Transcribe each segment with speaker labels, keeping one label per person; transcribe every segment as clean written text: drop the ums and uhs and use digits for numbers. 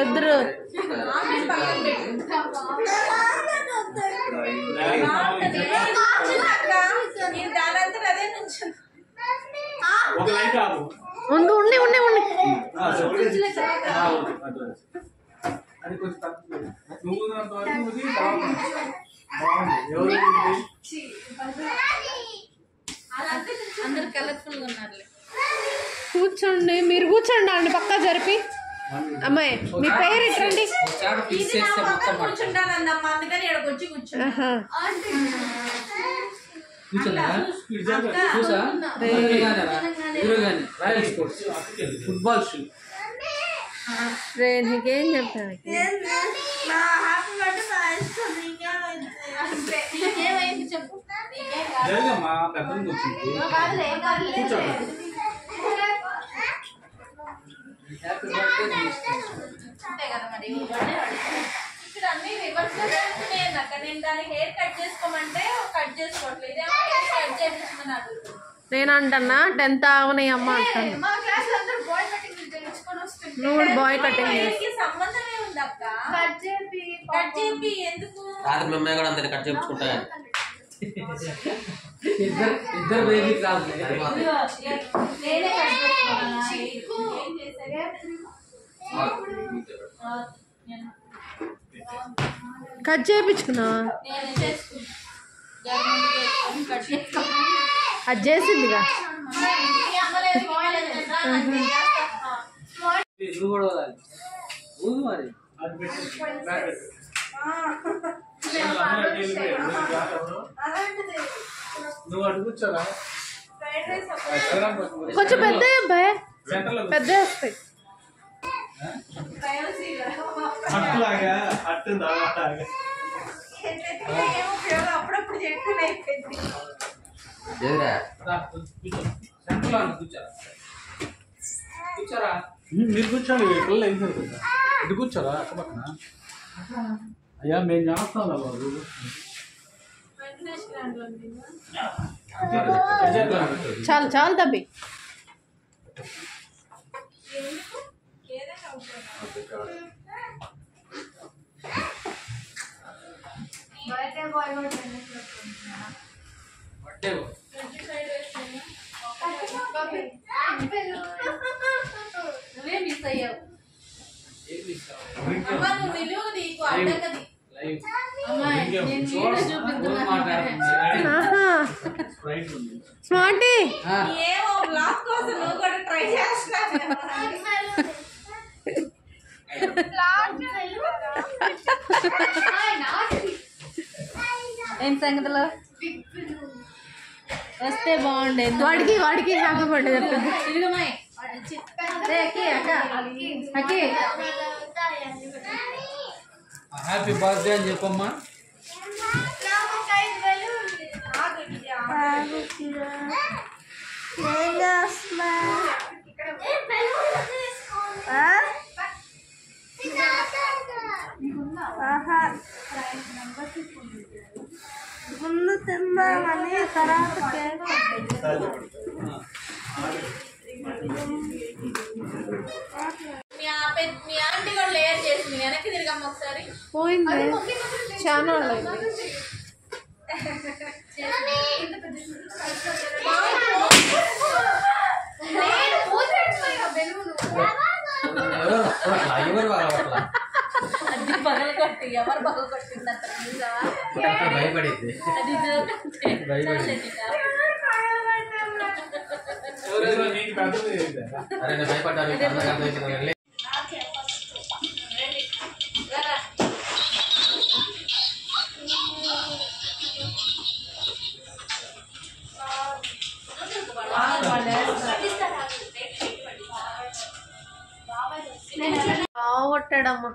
Speaker 1: ఇద్దరు ఉండు ఉండి ఉండి ఉండి
Speaker 2: అందరు కలర్ఫుల్ గా ఉన్నారు.
Speaker 1: కూర్చోండి, మీరు కూర్చోండి అండి పక్కా జరిపి. అమ్మాయి మీ పేరు ఇట్రండి.
Speaker 2: కూర్చుంటానమ్మా, అందుకని ఇక్కడికి వచ్చి కూర్చున్నా.
Speaker 3: ఫుట్బాల్ షూ
Speaker 1: నీకేం చెప్తాను.
Speaker 2: చెప్పు అంతే కదా మరి. ఇక్కడ అన్ని రివర్స్ నేను అక్కడ నేను దాన్ని హెయిర్ కట్ చేసుకోమంటే కట్ చేసుకోవట్లేదు. ఇదేమో హెయిర్ కట్ చేయించమని అడుగుతుంది.
Speaker 1: నేనంటన్నా 10th అవని అమ్మ అంటాను.
Speaker 2: మా క్లాస్ లో అందరూ బాయ్ కటింగ్ తెలుసుకొని వస్తుంది.
Speaker 1: నువ్వు బాయ్ కటింగ్
Speaker 2: సంబంధమే ఉంది అక్క. కట్ చేపి ఎందుకు
Speaker 4: రాత్రి మేము కూడా అందరినీ కట్ చేయించుకుంటా.
Speaker 3: ఇద్దరు బేబీ క్లాస్
Speaker 1: కట్ చేయించుకున్నా అది చేసిందిగా.
Speaker 3: నువ్వు కూడా ఊదు మరి. నువ్వు అడుగుచ్చారా
Speaker 1: కొంచెం పెద్ద అబ్బాయి, పెద్ద వస్తాయి.
Speaker 2: అప్పుడప్పుడు చెట్టుకుని అయిపోయింది.
Speaker 3: కూర్చోరా, మీరు కూర్చోండి. పిల్లలు ఏం జరుగుతుందా? ఇటు కూర్చోరా అక్క పక్కన. అయ్యా మేము చేస్తాం బాబు.
Speaker 1: చాలు చాలు తబ్బి.
Speaker 2: నువ్వే మిస్ అయ్యావు. అమ్మా నువ్వు నిలువు నీకు అడ్డకది.
Speaker 1: స్మార్టీ
Speaker 2: ఏమో బ్లాక్ కోసం నువ్వు కూడా ట్రై చేస్తున్నావు.
Speaker 1: ఏం సంగతిలో వస్తే బాగుండేది. వాడికి వాడికి కాకపోతే చెప్పింది.
Speaker 3: హ్యాపీ బర్త్డే అని చెప్పమ్మా.
Speaker 1: ముందు తిందామని తర్వాత
Speaker 2: మీ ఆంటీ కూడా లేయర్ చేసింది. వెనక్కి తిరిగమ్మ ఒకసారి.
Speaker 1: పోయింది చాలా.
Speaker 2: అది పగల కొట్టి ఎవరు పగల కొట్టిందంట
Speaker 4: భయపడింది. అరే భయపడ్డారు.
Speaker 1: కొట్టాడమ్మా.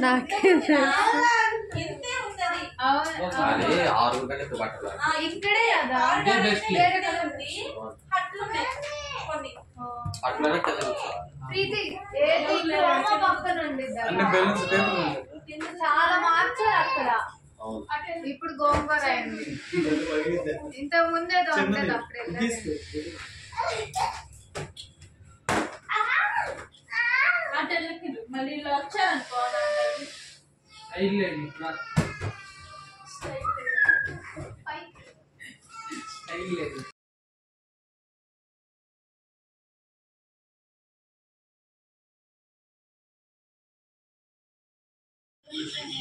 Speaker 1: నాకేం
Speaker 2: ఇక్కడే
Speaker 3: చాలా
Speaker 2: మార్చారు అక్కడ.
Speaker 5: ఇప్పుడు గోంగూర అయింది. ఇంతకు ముందు ఏదో ఉండేది అప్పుడే.
Speaker 2: మళ్ళీ ఇలా వచ్చారనుకో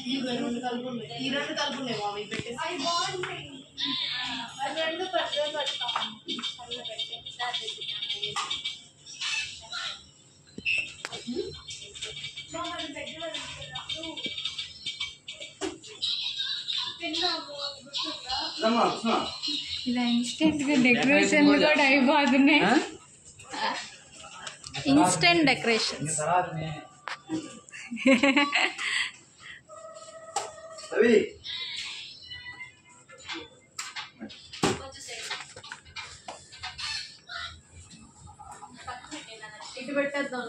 Speaker 5: ఈ రెండు కలుపున్నాయి మామీ పెట్టేసి అవి బాగుంటాయి. అవి రెండు పెద్దగా పెడతాం.
Speaker 1: ఇలా ఇన్స్టెంట్ గా డెకరేషన్ కూడా అయిపోతున్నాయి. Instant decorations.
Speaker 2: ఇటు పెట్టేద్దాం.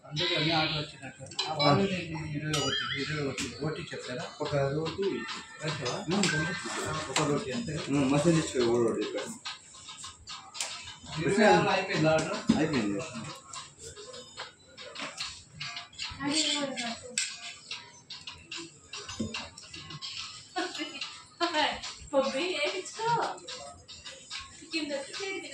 Speaker 3: అందుకే అన్ని ఆర్డర్ వచ్చినట్టు 21 రోటీ చెప్తారా? ఒక రోటీ ఒక రోటీ అంతే.
Speaker 6: మసాలా రోటీ
Speaker 3: అయిపోయింది ఆర్డర్.
Speaker 6: అయిపోయింది.
Speaker 2: కొబ్బరి వేయించుకో కింద చేతి